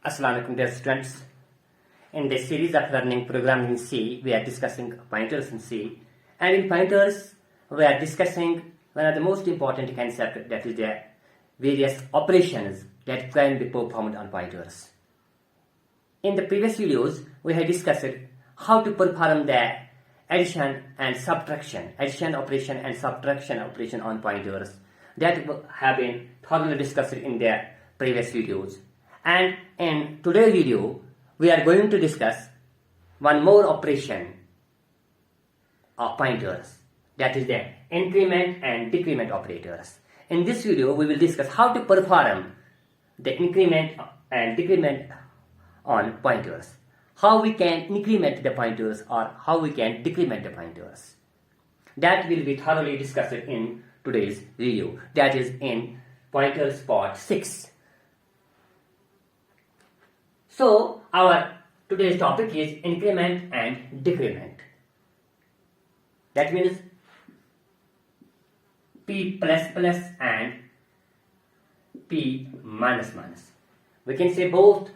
Assalamualaikum dear students. In this series of learning programming in C, we are discussing pointers in C. And in pointers, we are discussing one of the most important concepts, that is the various operations that can be performed on pointers. In the previous videos, we have discussed how to perform the addition operation and subtraction operation on pointers that have been thoroughly discussed in the previous videos. And in today's video, we are going to discuss one more operation of pointers, that is the increment and decrement operators. In this video, we will discuss how to perform the increment and decrement on pointers, how we can increment the pointers or how we can decrement the pointers. That will be thoroughly discussed in today's video, that is in pointers part 6. So, our today's topic is increment and decrement. That means P plus plus and P minus minus. We can say both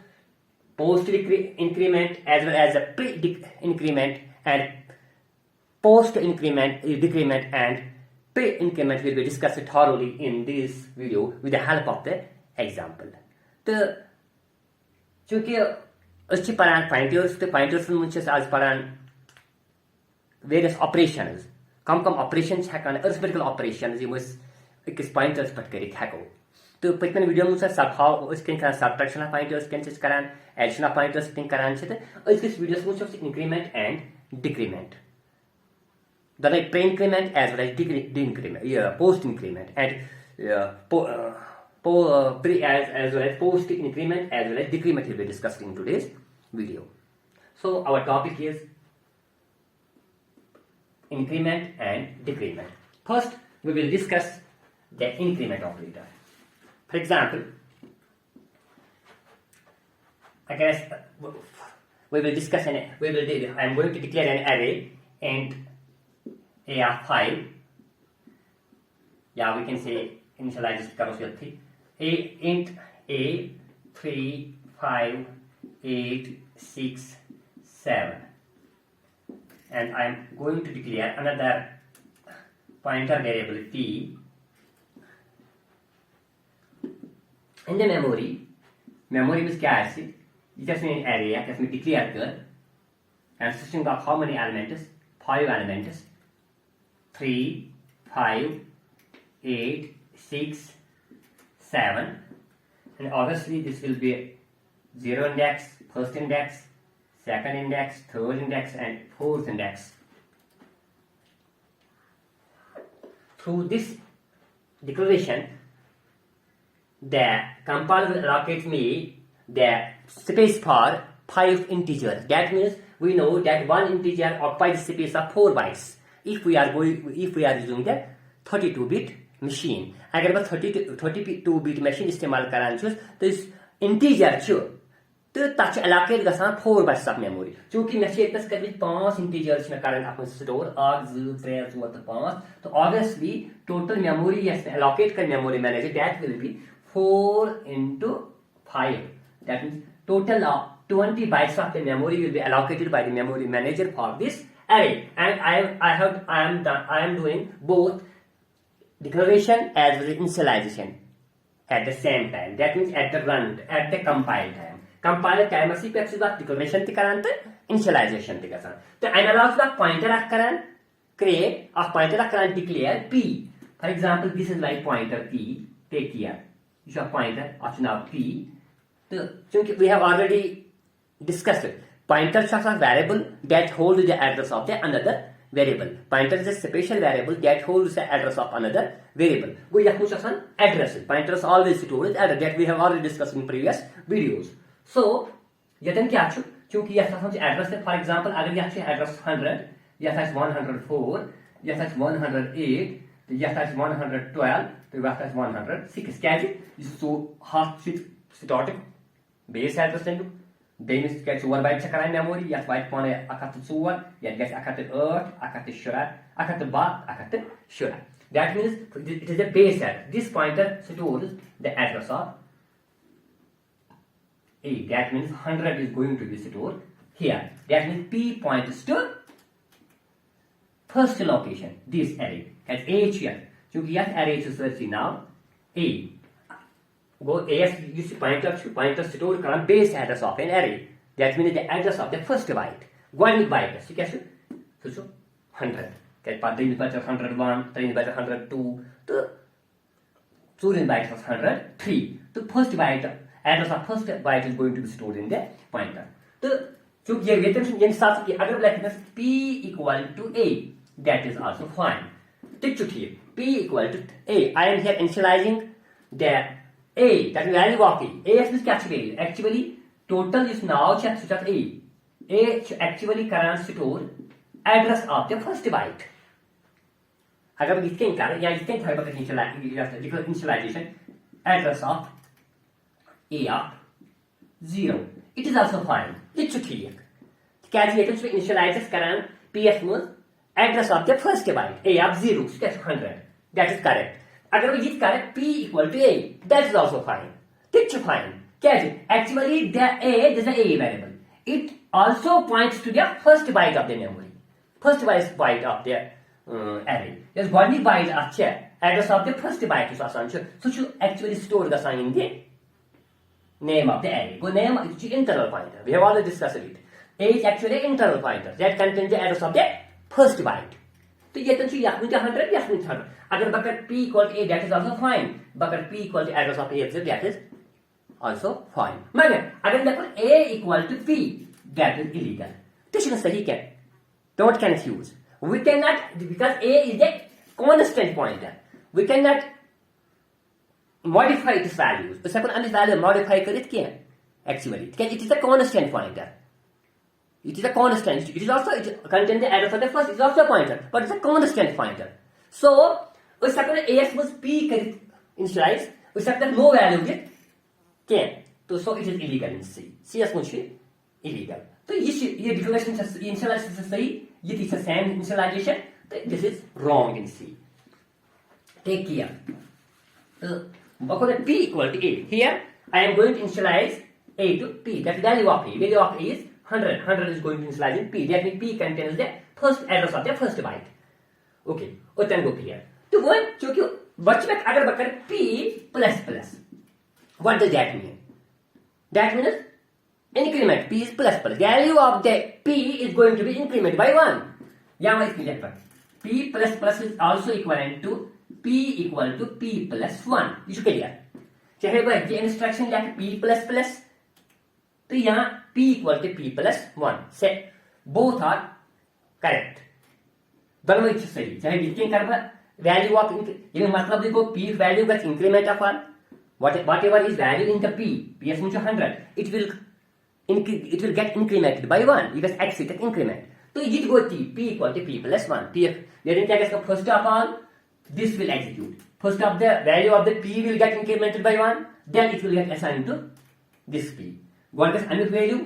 post increment as well as a pre-increment and post increment, decrement and pre-increment will be discussed thoroughly in this video with the help of the example. चूँकि अच्छी पढ़ान pointers मुझे आज पढ़ान various operations कम operations है कारण arithmetical operations ये मुझे एक pointers पट करी हैको तो पिछले वीडियो मुझे how उसके कारण subtraction of pointers कैसे करान addition of pointers कैसे करान चीते और इसके वीडियोस मुझे increment and decrement the pre-increment as well as decrement post-increment and pre as well as post increment as well as decrement will be discussed in today's video. So our topic is increment and decrement. First we will discuss the increment operator. For example, I guess we will discuss I am going to declare an array int a of 5. Yeah, we can say initialize int a 3 5 8 6 7 and I am going to declare another pointer variable p. In the memory means क्या है just an array इसमें declare कर consisting of how many elements? 5 elements 3 5 8 6 7 and obviously this will be 0 index, first index, second index, third index and fourth index. Through this declaration the compiler will allocate me the space for 5 integers. That means we know that one integer occupies the space of 4 bytes if we are using the 32-bit machine. अगर मैं 32 bit machine इस्तेमाल करान छुस तो इस integer छु तो तच allocate गसान 4 bytes of memory. चूँकि मैं शेतस कर 5 integers में कारण आपन store 8 2 3 4 5 तो obviously total memory yes allocate कर memory manager that will be 4 into 5. That means total of 20 bytes of the memory will be allocated by the memory manager for this array. And I am doing both declaration as well as initialization at the same time. That means at the compile time. Compile time asi pe actually declaration ti karan to initialization ti karan. तो analog the pointer karan create of pointer karan declare p. For example, this is like pointer p. Take here. This is a pointer of now p. So chunki we have already discussed it. Pointer is a variable that holds the address of the another variable. Pointer is a special variable that holds the address of another variable. We have an address. Pointer is always stored as address that we have already discussed in previous videos. So, yadan kya chu? Chunki yah address for example, agar yah address 100, yah has 104, yah has 108, yah has 112, yah has 106. Kya so half static base address then. Demis gets 1 byte chakaran memory, yet byte pone akat 4, yet gets akat 8, akat shura, akat ba, akat shura. That means it is a base address. This pointer stores the address of A. That means 100 is going to be stored here. That means P points to first location, this array. As A here. Chunki yet array is searching now. A. Go AS use pointer store karan base address of an array. That means the address of the first byte. One byte. So 100. That part 3 bytes of 101, 3 bytes of 102, the 2 bytes of 103. The first byte address of first byte is going to be stored in the pointer. So ये वेतन ये साथ कि अगर लिखना P equal to A, that is also fine. Take here P equal to A. I am here initializing the A, that is value of A. A is this actually total is now just A. A actually current store address of the first byte. अगर इसके इनकार या इसके initialization address of A of 0. It is also fine. It should be. Calculator should initialize current PS mode address of the first byte A of 0. So that's 100. That is correct. अगर वो ये correct P equal to A, that is also fine. It should fine. Actually, the A is an A variable. It also points to the first byte of the memory. First byte of the array. There's body byte of address of the first byte is also. So should actually store the sign in the name of the array. Go name is internal pointer. We have already discussed it. A is actually internal pointer that contains the address of the first byte. So ये तो चीज़ 100 या 100. अगर bucket P equal to A, that is also fine. Bucket P equal to address of A, that is also fine. मगर अगर देखो A equal to P, that is illegal. तो इसमें सही क्या? Don't confuse. We cannot, because A is a constant pointer. We cannot modify its values. उससे अपन अन्य value modify करें क्या? Actually, it is a constant pointer. It is a constant. It is also contain the address of the first. It is also a pointer, but it's a constant pointer. So, उससे अपन AS must P करें initialize. उससे अपन no value get क्या? तो so it is illegal in C. CS मुझे illegal. तो ये declaration initialize से सही. It is the same initialization. This is wrong in C. Take care. According to P equal to A. Here I am going to initialize A to P. That value of A. Value of A is 100. 100 is going to initialize in P. That means P contains the first address of the first byte. Okay. Then go clear. तो वो क्योंकि बच्चे में अगर बकर P plus plus. What does that mean? That means increment P is plus plus. Value of the P is going to be incremented by 1. यहाँ मैं इसकी लिखता P plus plus is also equivalent to P equal to P plus 1. ये clear. चाहे वह ये instruction लिखे P plus plus तो यहाँ P equal to P plus 1. Say both are correct. दोनों एक सही. चाहे लिखें करना value of ये मतलब देखो P value का increment of 1. Whatever is value in the P, PS मुझे 100. It will get incremented by 1 because X is an increment. So it go T P equal to P plus 1. PF. Then क्या करेगा first of all this will execute. First of the value of the P will get incremented by 1. Then it will get assigned to this P. One gets another value.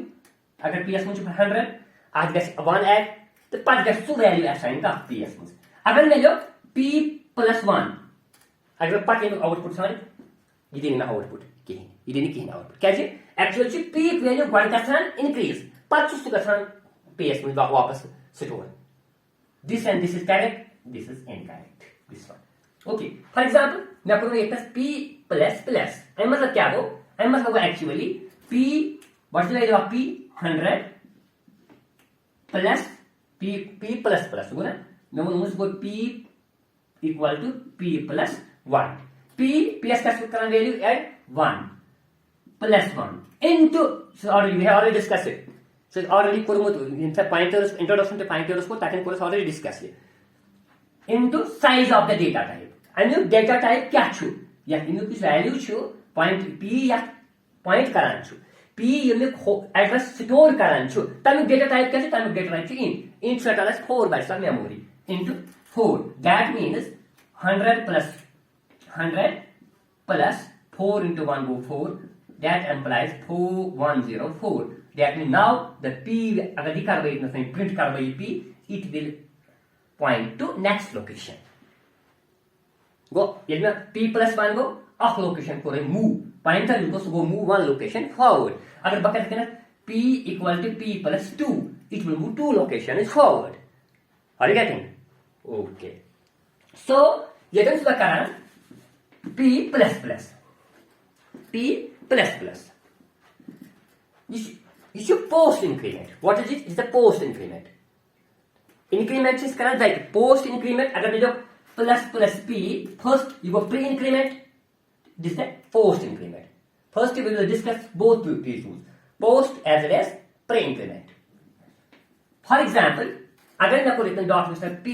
अगर PS मुझे 100, आज gets 1 add. तो 5 gets 2 value assigned का PS मुझे. अगर मैं लो P plus 1. अगर 5 के output साइन ये देना output कहीं. ये देने कहीं output. कैसे? Actually P value one गसान increase. 5 से गसान PS मुझे वापस store. This and this is correct. This is incorrect. This one. Okay. For example, मैं आपको एक P plus plus. I मतलब क्या हो? I मतलब होगा actually P. What's the value of P? 100 plus P plus plus. हो ना? मैं मुझे P equal to P plus 1. P plus का करना value add 1 plus 1 into. So already we have already discussed it. So already in fact pointers introduction to pointers को ताकि course already discussed it. Into size of the data type. And data type क्या छू? या इन्हें कुछ value छू point P या point करान छू. P इन्हें address store करान छू. तब data type कैसे? तब data type छू int set as 4 bytes of memory into 4. That means 100 plus 4 into 1 go 4. That implies 4104. That means now the P अगर दिखा रहा है इसमें print कर रहा है P, it will point to next location. Go, ये में P plus 1 go off location for a move. pointer will go move one location forward. अगर बकत के ना p equal to p plus 2, it will move 2 locations forward. Are you getting? Okay. So ये सुद्धा करा p plus plus. P plus plus. This is post increment. What is it? It's the post increment. Increment is kind of like post increment. अगर जो plus plus p, first you go pre increment. This is the post increment. First we will discuss both these rules, post as well as pre increment. For example, अगर मैं आपको लिखता हूँ dot mister p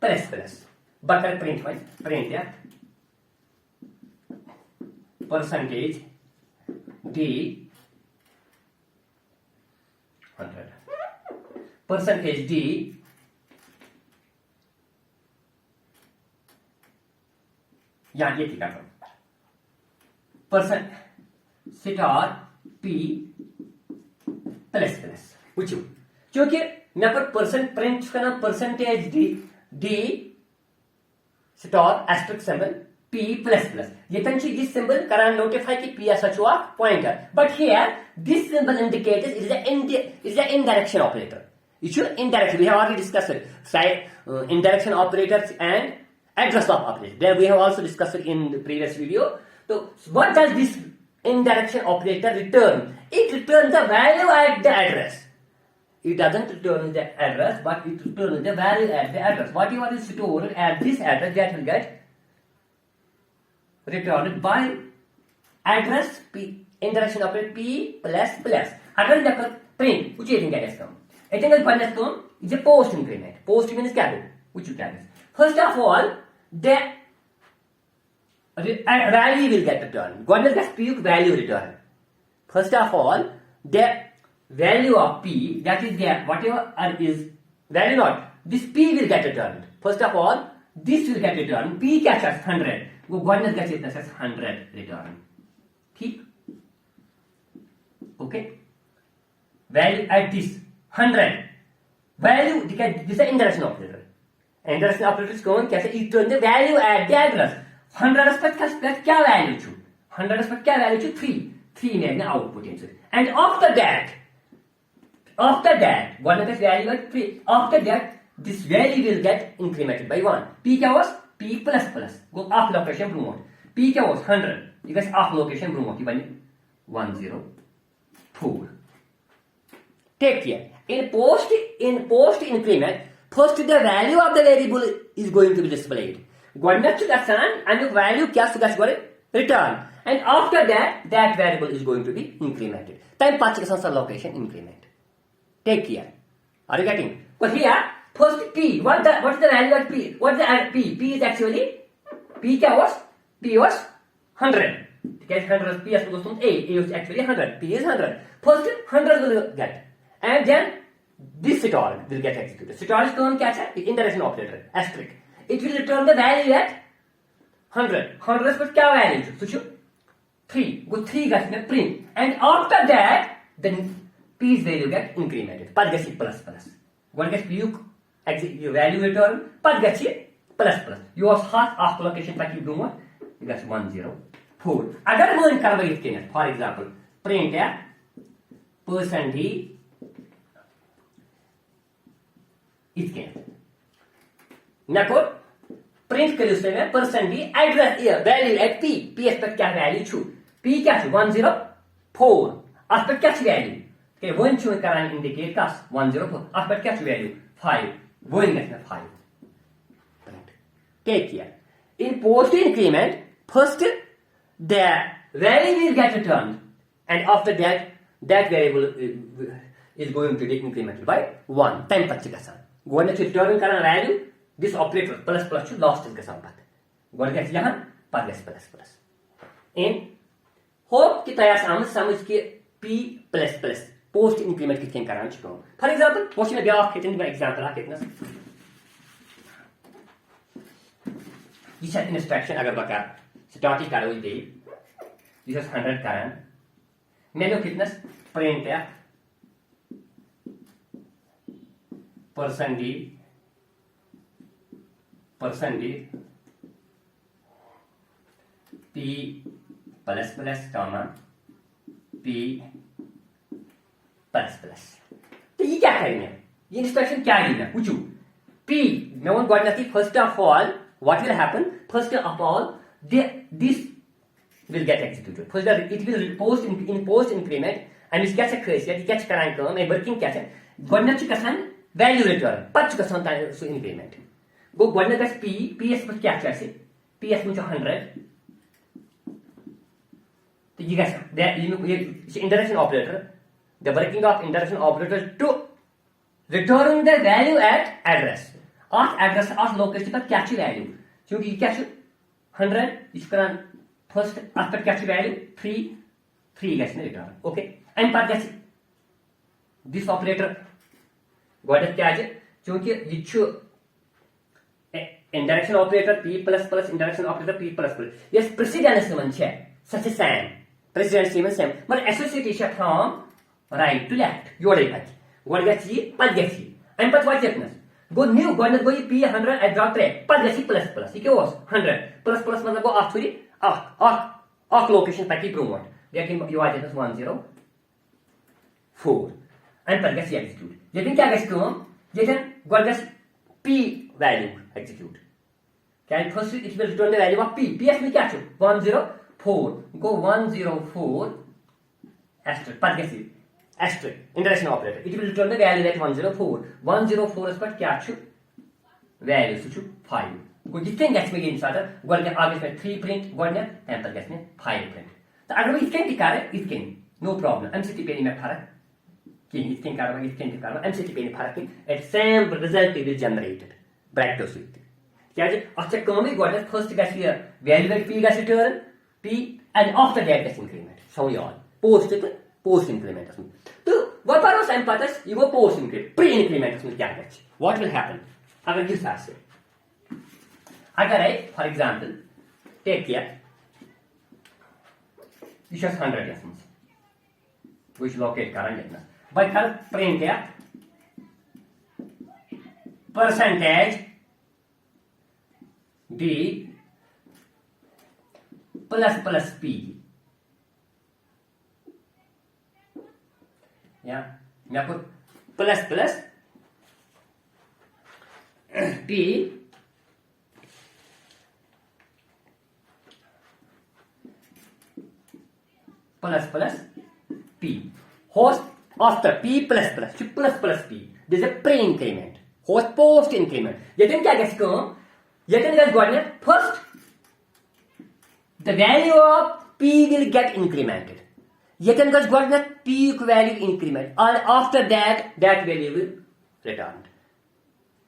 plus plus, बकर print या percentage d 100 percentage d यहाँ ये क्या करूं percent star p plus plus पूछो क्योंकि मैं पर परसेंट प्रिंट करना percentage d star asterisk symbol p plus plus. You can see this symbol can notify कि p as such a pointer. But here, this symbol indicates it is an indirection operator. It should indirection. We have already discussed it. Indirection operators and address of operator. There we have also discussed it in the previous video. So, what does this indirection operator return? It returns the value at the address. It doesn't return the address, but it returns the value at the address. Whatever is stored at this address, that will get returned by address p indirection operator p plus plus. अगर देखो print which is क्या इसका? I think one is term is a post increment. Post means क्या है? Which क्या है? First of all, the value will get returned. God will get p value return. First of all, the value of p, that is there, whatever is value not, this p will get returned. First of all, this will get returned. P catches 100. वो governor का चेतना से 100 return ठीक okay value at this 100 value this indirection operator कौन कैसे return the value at the address 100 respect क्या value छु 100 respect क्या value छु 3 में आउटपुट इनसे एंड आफ्टर दैट गवर्नर का value at 3 after that this value will get incremented by 1. P क्या was? P plus plus. Go off location promote. P क्या was? 100. You guys off location promote. You bani 104. Take care. In post increment, first the value of the variable is going to be displayed. Gwanda to that and the value क्या सुगा return. And after that variable is going to be incremented. Time patch के location increment. Take care. Are you getting? But here. First p, what is the value of p? What is the p? P is actually p क्या was? P was 100. Get 100 p as goes to a is actually 100. P is 100. First 100 will get, and then this star will get executed. Star is term क्या है? Indirection operator asterisk. It will return the value at 100. 100 पर क्या value? So 3. वो 3 gets में print, and after that then p's value get incremented. पर gets plus plus. One gets p your value return but gets it plus plus. You have half of location but you do what? You get 104. अगर मैं करवा इसके ना for example print है person d इसके ना को print करें उसमें मैं person d address here value at p aspect क्या value छू p क्या छू 104 aspect क्या छू value के 1 छू करान indicate का 104 aspect क्या छू value 5 going at 5. Right. Take care. In post increment, first the value will get returned, and after that variable is going to be incremented by 1. Time patch ka san. Going to return karana value this operator plus plus to lost ka san pat. Going to yahan plus plus plus. In hope ki tayar samajh ke p plus plus. Post increment कितने कराना चाहिए for example post में ब्याह कितने example आ कितना ये set instruction अगर बका स्टार्ट ही करो दे दिस इज 100 करन मैंने कितना प्रिंट है percent D p plus plus comma P plus plus. तो ये क्या करेंगे, ये इंस्ट्रक्शन क्या है वो पी मैं वन गोडनेथी first of all what will happen, first of all this will get executed. First it will post increment and is क्या खासियत क्या करान काम वर्किंग क्या गोडनेथ गसान वैल्यू रिटर्न पत गसान सो इंक्रीमेंट गो गोडनेथ गस पी पीएस पर क्या पीएस में 100 तो ये गस interaction operator the working of interaction operator to return the value at address of location पर क्या वैल्यू क्योंकि क्या 100 इस करान फर्स्ट अत पे क्या वैल्यू 3 गस रिटर्न ओके एंड पर गस दिस ऑपरेटर गोडनेथ क्या क्योंकि ये interaction operator p plus plus interaction operator p plus plus yes precedence मन छे सच सेम प्रेसिडेंस में सेम मगर association from right to left योरे पत गोड गस ये पत गस एंड पत वाट यतनस गो न्यू गोडनेथ गो p 100 एट ड्रॉप 3 पत गस प्लस प्लस ये क्या 100 प्लस प्लस मतलब गो आठ थोड़ी आठ लोकेशन पर प्रोमोट लेकिन यू आ यतनस 104 एंड पत गस एग्जीक्यूट लेकिन क्या गस काम यतन गोड गस p वैल्यू एग्जीक्यूट क्या first it will return the value of p ps में क्या 104 गो 104 एस्टर पत गस asterisk interaction operator it will return the value at 104 इस पर क्या वैल्यू सु 5 गो जितने गस में इन सादर गोल के आगे में 3 प्रिंट गोल ने एम पर गस में 5 प्रिंट तो अगर वो इसके दिखारे इसके नो प्रॉब्लम एमसीटी पे में फर्क कि इसके कारण एमसीटी पे फर्क कि at same result will generated bracket with क्या जे अच्छा कम गोल फर्स्ट गस वैल्यू एट p गस return p and after that गस increment so all post increment तो what purpose I'm patas you go post increment pre increment में क्या है what will happen अगर इस तरह से अगर I for example take care this is 100 yes which locate current लेना but कर print क्या percentage d plus p या मैं आपको plus plus p plus plus p host after p plus plus p this is a pre increment host post increment यदि क्या गस काम यदि गस गोडनेथ first the value of p will get incremented यदि गस गोडनेथ p value increment and after that value will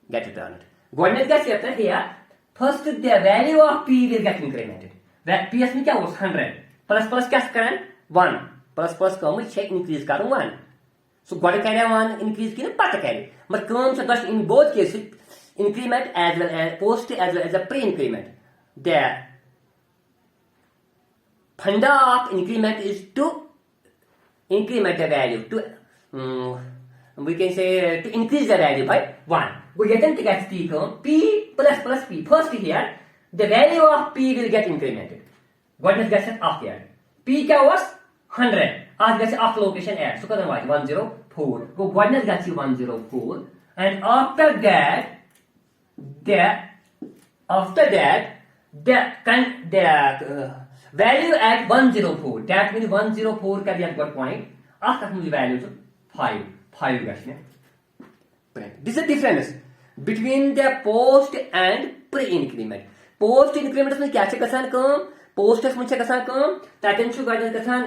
get returned गोडनेथ गस यता here first the value of p will get incremented ps में क्या हो 100 plus plus क्या करन 1 प्लस प्लस कम छे increase करूं 1 सो गोड करे 1 इंक्रीज किने पता करे मगर कम से thus in both cases increment as well as post as well as a pre increment the funda of increment is to increment the value to we can say to increase the value by 1 we get to get p plus p first here the value of p will get incremented what is get off here p क्या was 100 आज गए off location add so Kadam 104 go what is get 104 and after that the value at 104 that means 104 का दिया got point after मुझे value तो 5 गए this is the difference between the post and pre increment post increment में क्या चे कसान कम post में चे कसान कम ताकि छु गार्डन कसान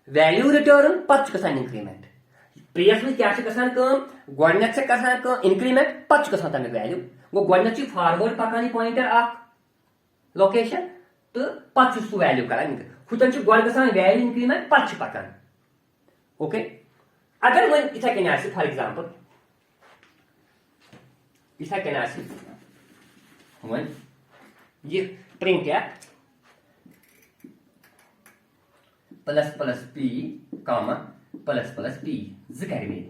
value return पच कसान increment pre में क्या चे कसान कम गोडनेथ से कसान कम increment पच कसान तमे value वो गोडनेथ ची forward पकानी pointer आप location तो पच सु वैल्यू करा खुतन छु गोड गसान वैल्यू इंक्रीमेंट पच पकन ओके अगर वन इथा केनासी फॉर एग्जांपल इथा केनासी वन ये प्रिंट है plus p comma plus p जिक्र में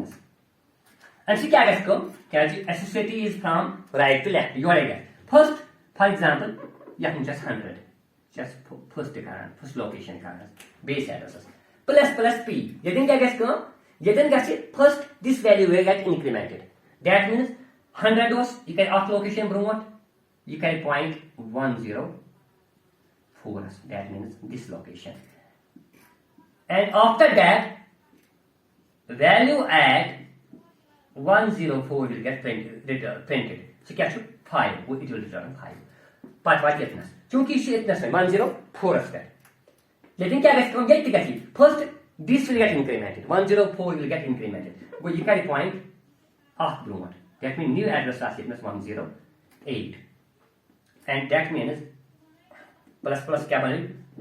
and she क्या गस को क्या जी associative is from right to left your है फर्स्ट फॉर एग्जांपल या हम just 100 first location base address plus p यदि क्या गए first this value will get incremented that means 100 was you can off location bromot you can point 104 that means this location and after that value at 104 will get printed so क्या 5 it will return 5 पांचवा इतनस क्योंकि इतनस में 104 लेकिन क्या गए first this will get incremented 104 will get incremented वो you carry point off bromot that means new address is 108 and that means plus क्या बने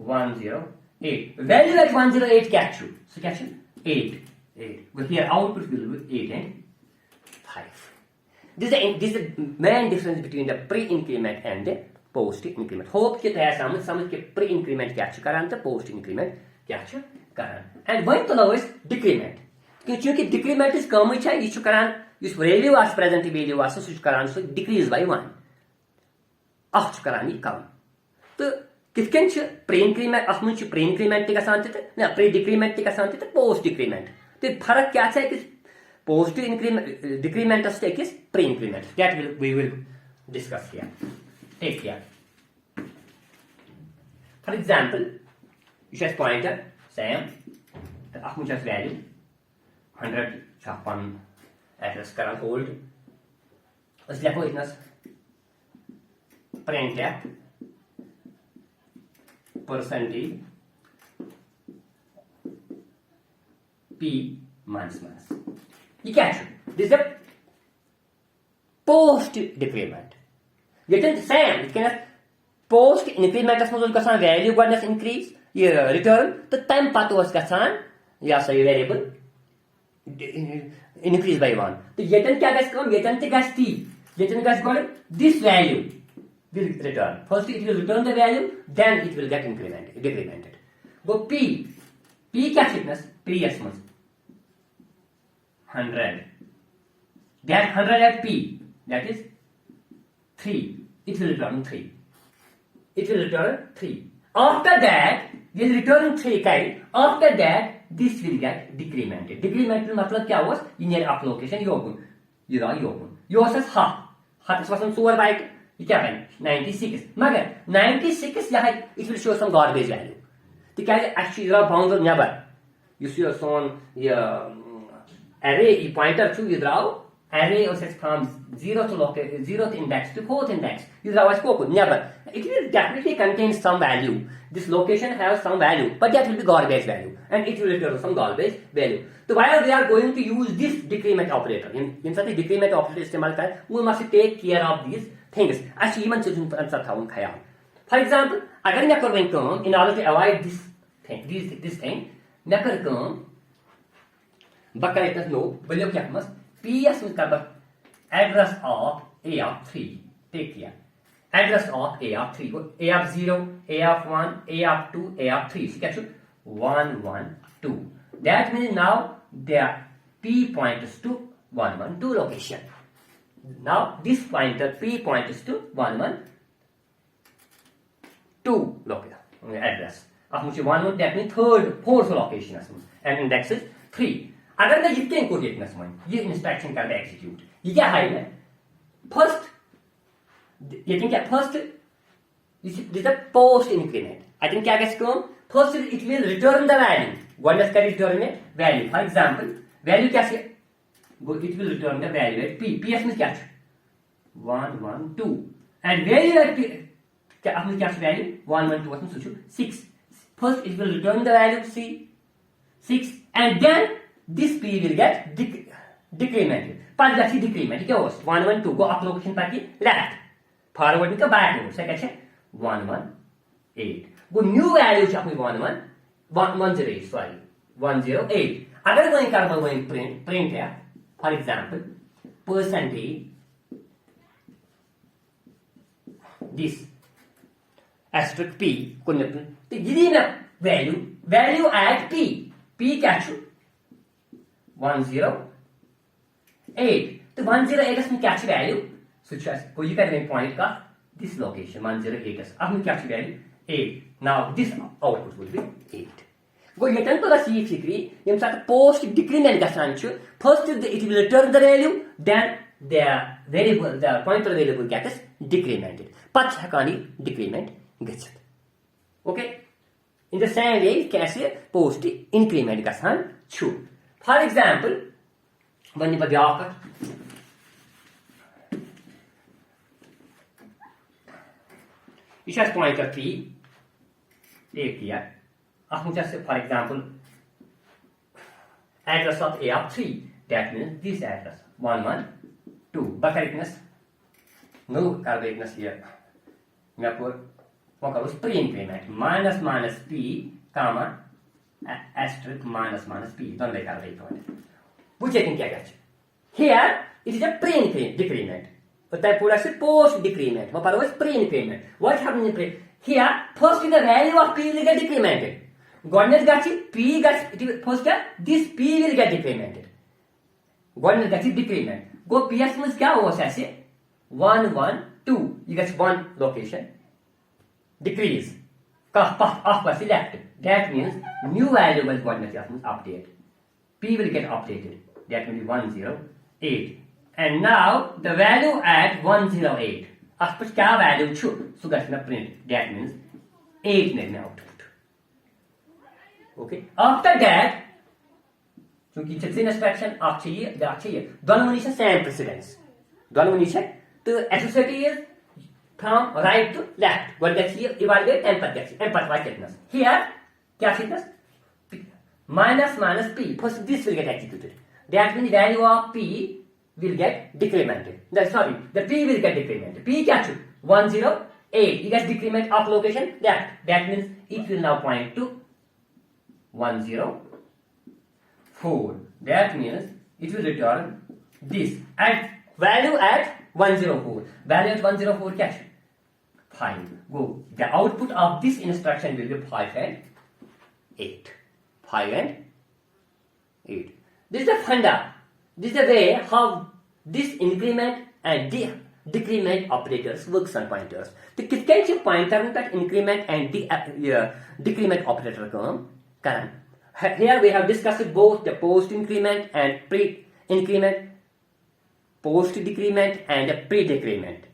108 value at 108 क्या so क्या 8 but here output will be 8 and 5 this is the main difference between the pre-increment and the post-increment hope कि तया समझ के pre-increment क्या करान तो post-increment क्या करान and when to lowest decrement क्योंकि decrement is कम है ये करान इस value as present value as सो करान सो decrease by 1 अख करान ये कम तो किसकें pre-increment अख मुझे pre-increment टिका सांते थे ना pre-decrement टिका सांते थे post-decrement तो फर्क क्या है कि post-increment decrement as take is pre-increment that we will discuss here take care for example you just pointer same ach much value 100 chapan address karan hold us lekho itnas printf percentage p minus you catch this is a post decrement yet the same it can post increment as much as value goodness increase your return the time path was gasan yeah so variable increase by 1 so yetan kya yetan te gas t yetan gas got this value will return first it will return the value then it will get decremented go p kya fitness p yes much 100 that 100 at p that is 3 it will return 3 it will return 3 after that will return 3 kind after that this will get decremented decremented मतलब क्या हुआ in your application योगुन योगुन हा इस वसन 4 bite ये क्या है 96 मगर 96 यहाँ it will show some garbage value तो क्या है actually जरा boundary never you see son ये array pointer to you draw array or says from 0 to index to 4th index you draw a scope never it will definitely contain some value this location has some value but that will be garbage value and it will return some garbage value so while we are going to use this decrement operator in such a decrement operator इस्तेमाल कर we must take care of these things actually even चीजों पर अंतर था उन ख्याल for example अगर मैं करूँ काम in order to avoid this thing मैं कर काम बकायदा नो बलियो क्या मस PS में का address of A of 3 take care address of A of 3 A of 0 A of 1 A of 2 A of 3 so क्या 1 1 2 that means now the P points to 1 1 2 location now this pointer P points to 1 1 2 location address अब मुझे 1 1 that means fourth location and index is 3 अगर मैं जितने इनको देखना समझ ये इंस्ट्रक्शन करता है एग्जीक्यूट ये क्या है फर्स्ट ये क्या first this is the post increment I think क्या कहते first it will return the value one का रिटर्न में वैल्यू फॉर एग्जांपल वैल्यू क्या है it will return the value at P PS में क्या 1 1 2 एंड वैल्यू एट क्या आपने क्या वैल्यू 1 1 2 में सोचो 6 first it will return the value C 6 and then this P will get decremented. Part that's decrement. क्या होगा? 1 1 2 go up location पर की left. Forward का back हो. क्या कहते हैं? 1 1 8. वो new value जो आपने 1 1 108 sorry 108. अगर कोई करना कोई print है. For example, percentage this asterisk P को निपट. तो यदि ना value at P क्या है? 108 तो 108 में क्या वैल्यू कोई कर रहे पॉइंट का दिस लोकेशन 108 अब में क्या value 8. Now this output will be 8. Go yetan to the C degree, you start post decrement gasanchu. First it will return the value, then the pointer variable gets decremented. Pach hakani decrement gets. Okay? In the same way, कैसे post increment gasanchu. For example, when you it has pointer 3, 8 here. Just for example, address of A of 3. That means this address 112. But correctness, no correctness here. Therefore, pre-increment minus P, comma asterisk minus P. Don't like that. Which checking here it is a pre-decrement. But I put as a post-decrement. What was pre-increment? What happened in pre? Here, first the value of P will get decremented. Godness got it, P got it, first this P will get decremented. Godness got it decrement. Go PS means क्या हो ऐसे 1 1 2. You get one location. Decrease. Off select. That means new value will godness update. P will get updated. That will be 108. And now the value at 108. After क्या value should so that's not print. That means 8 net output. Okay. After that, क्योंकि successive inspection चाहिए दोनों में same precedence. दोनों में तो associate is from right to left. What gets here evaluate empath correctness. Here क्या thickness minus P. First this will get executed. That means value of P will get decremented. The P will get decremented. P क्या 108. You get decrement of location left. That means it will now point to 104. That means it will return this and value at 104. Value at 104 क्या 5. Go. The output of this instruction will be 5 and 8. 5 and 8. This is the funda. This is the way how this increment and decrement operators works on pointers. The किसके pointer that increment and decrement operator come. Here we have discussed both the post increment and pre increment, post decrement and pre decrement.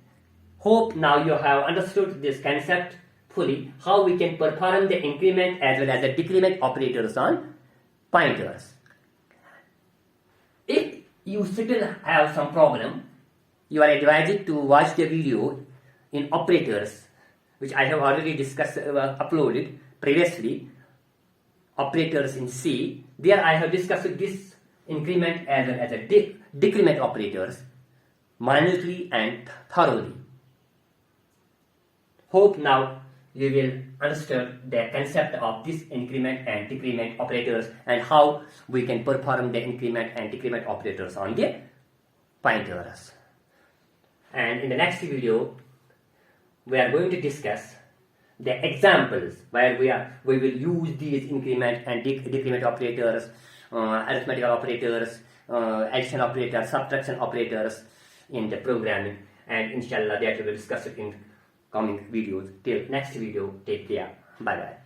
Hope now you have understood this concept fully, how we can perform the increment as well as the decrement operators on pointers. If you still have some problem, you are advised to watch the video in operators, which I have already discussed, uploaded previously. Operators in C. There I have discussed this increment as well as a decrement operators minutely and thoroughly. Hope now you will understand the concept of this increment and decrement operators and how we can perform the increment and decrement operators on the pointers. And in the next video, we are going to discuss the examples where we will use these increment and decrement operators, arithmetical operators, addition operators, subtraction operators in the programming, and inshallah that we will discuss it in coming videos. Till next video, take care. Bye bye.